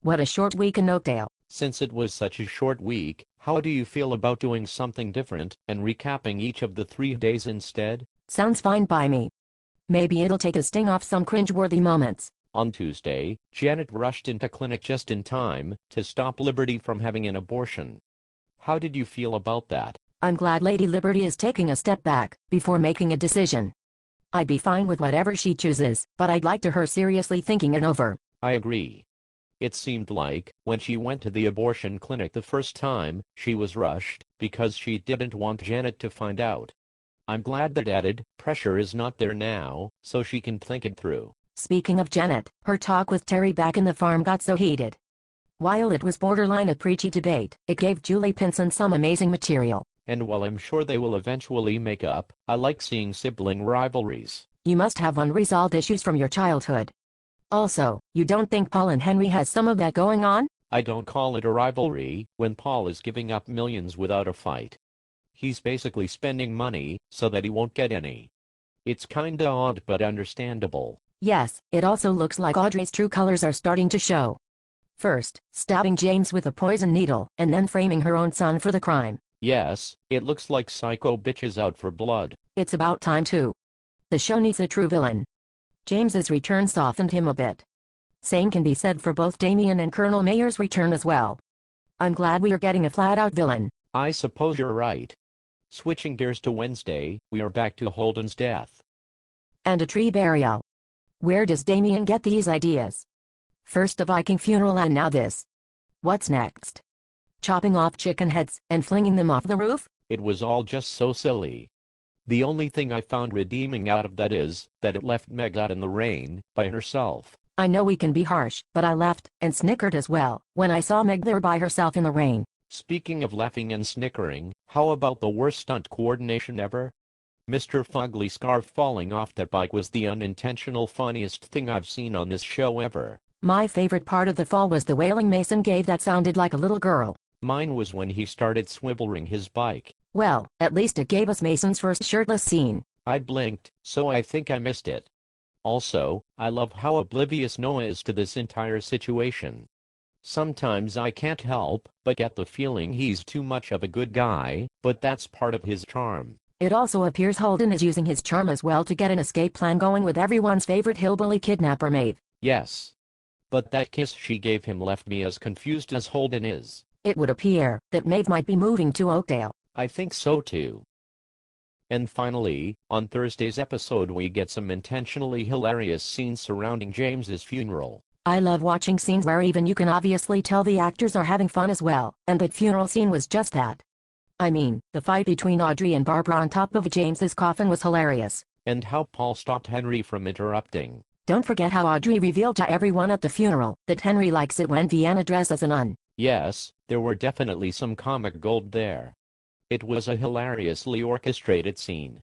What a short week in Oakdale. Since it was such a short week, how do you feel about doing something different and recapping each of the 3 days instead? Sounds fine by me. Maybe it'll take a sting off some cringe-worthy moments. On Tuesday, Janet rushed into clinic just in time to stop Liberty from having an abortion. How did you feel about that? I'm glad Lady Liberty is taking a step back before making a decision. I'd be fine with whatever she chooses, but I'd like to her seriously thinking it over. I agree. It seemed like, when she went to the abortion clinic the first time, she was rushed because she didn't want Janet to find out. I'm glad that added pressure is not there now, so she can think it through. Speaking of Janet, her talk with Terry back in the farm got so heated. While it was borderline a preachy debate, it gave Julie Pinson some amazing material. And while I'm sure they will eventually make up, I like seeing sibling rivalries. You must have unresolved issues from your childhood. Also, you don't think Paul and Henry has some of that going on? I don't call it a rivalry when Paul is giving up millions without a fight. He's basically spending money so that he won't get any. It's kinda odd but understandable. Yes, it also looks like Audrey's true colors are starting to show. First, stabbing James with a poison needle, and then framing her own son for the crime. Yes, it looks like psycho bitch is out for blood. It's about time too. The show needs a true villain. James's return softened him a bit. Same can be said for both Damien and Colonel Mayer's return as well. I'm glad we are getting a flat-out villain. I suppose you're right. Switching gears to Wednesday, we are back to Holden's death. And a tree burial. Where does Damien get these ideas? First a Viking funeral and now this. What's next? Chopping off chicken heads and flinging them off the roof? It was all just so silly. The only thing I found redeeming out of that is that it left Meg out in the rain by herself. I know we can be harsh, but I laughed and snickered as well when I saw Meg there by herself in the rain. Speaking of laughing and snickering, how about the worst stunt coordination ever? Mr. Fugly scarf falling off that bike was the unintentional funniest thing I've seen on this show ever. My favorite part of the fall was the wailing Mason gave that sounded like a little girl. Mine was when he started swiveling his bike. Well, at least it gave us Mason's first shirtless scene. I blinked, so I think I missed it. Also, I love how oblivious Noah is to this entire situation. Sometimes I can't help but get the feeling he's too much of a good guy, but that's part of his charm. It also appears Holden is using his charm as well to get an escape plan going with everyone's favorite hillbilly kidnapper Maeve. Yes. But that kiss she gave him left me as confused as Holden is. It would appear that Maeve might be moving to Oakdale. I think so too. And finally, on Thursday's episode we get some intentionally hilarious scenes surrounding James's funeral. I love watching scenes where even you can obviously tell the actors are having fun as well, and that funeral scene was just that. I mean, the fight between Audrey and Barbara on top of James's coffin was hilarious. And how Paul stopped Henry from interrupting. Don't forget how Audrey revealed to everyone at the funeral that Henry likes it when Vienna dresses as a nun. Yes, there were definitely some comic gold there. It was a hilariously orchestrated scene.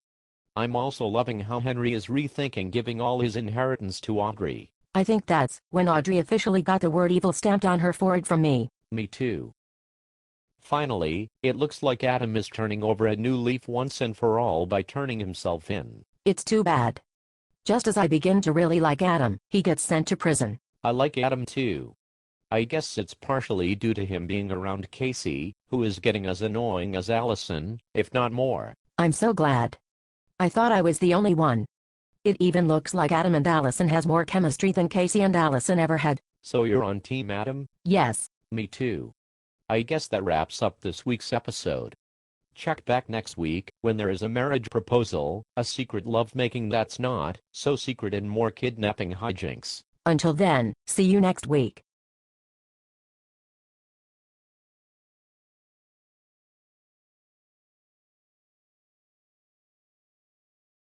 I'm also loving how Henry is rethinking giving all his inheritance to Audrey. I think that's when Audrey officially got the word evil stamped on her forehead from me. Me too. Finally, it looks like Adam is turning over a new leaf once and for all by turning himself in. It's too bad. Just as I begin to really like Adam, he gets sent to prison. I like Adam too. I guess it's partially due to him being around Casey, who is getting as annoying as Allison, if not more. I'm so glad. I thought I was the only one. It even looks like Adam and Allison has more chemistry than Casey and Allison ever had. So you're on Team Adam? Yes. Me too. I guess that wraps up this week's episode. Check back next week when there is a marriage proposal, a secret lovemaking that's not so secret, and more kidnapping hijinks. Until then, see you next week.